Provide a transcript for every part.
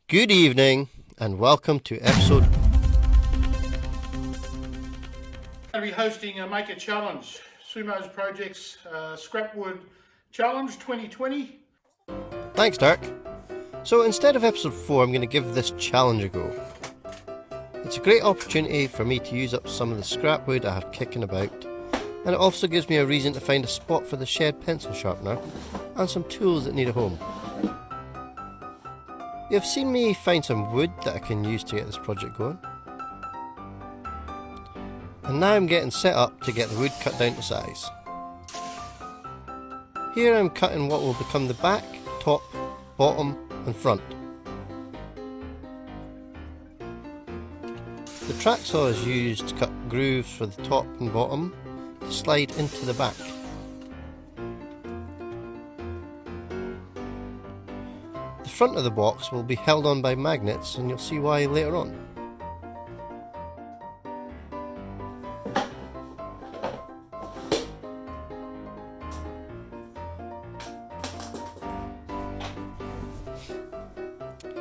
Good evening and welcome to episode. Going to be hosting a Make a Challenge, Sumo's Projects Scrapwood Challenge 2020. Thanks, Dirk. So instead of episode 4, I'm going to give this challenge a go. It's a great opportunity for me to use up some of the scrap wood I have kicking about, and it also gives me a reason to find a spot for the shed pencil sharpener and some tools that need a home. You've seen me find some wood that I can use to get this project going. And now I'm getting set up to get the wood cut down to size. Here I'm cutting what will become the back, top, bottom and front. The track saw is used to cut grooves for the top and bottom to slide into the back. The front of the box will be held on by magnets, and you'll see why later on.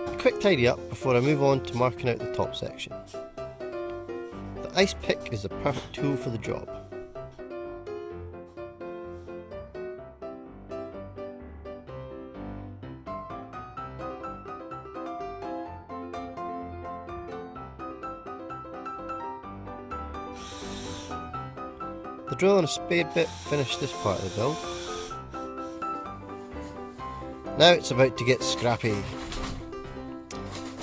A quick tidy up before I move on to marking out the top section. The ice pick is the perfect tool for the job. The drill and a spade bit finish this part of the build. Now it's about to get scrappy.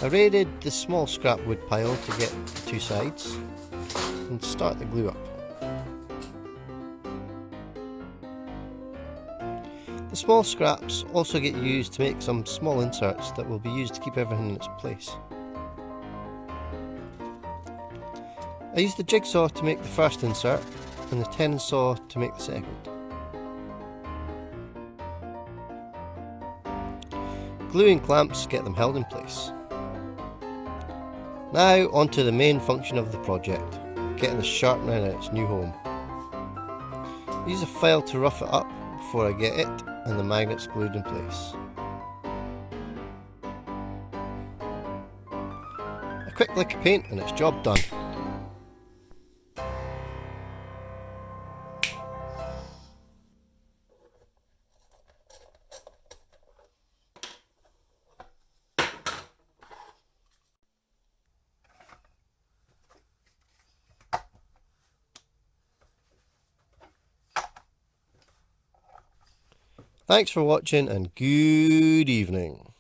I raided the small scrap wood pile to get the two sides and start the glue up. The small scraps also get used to make some small inserts that will be used to keep everything in its place. I used the jigsaw to make the first insert and the tenon saw to make the second. Gluing clamps get them held in place. Now onto the main function of the project, getting the sharpener in its new home. Use a file to rough it up before I get it and the magnets glued in place. A quick lick of paint and it's job done. Thanks for watching and good evening.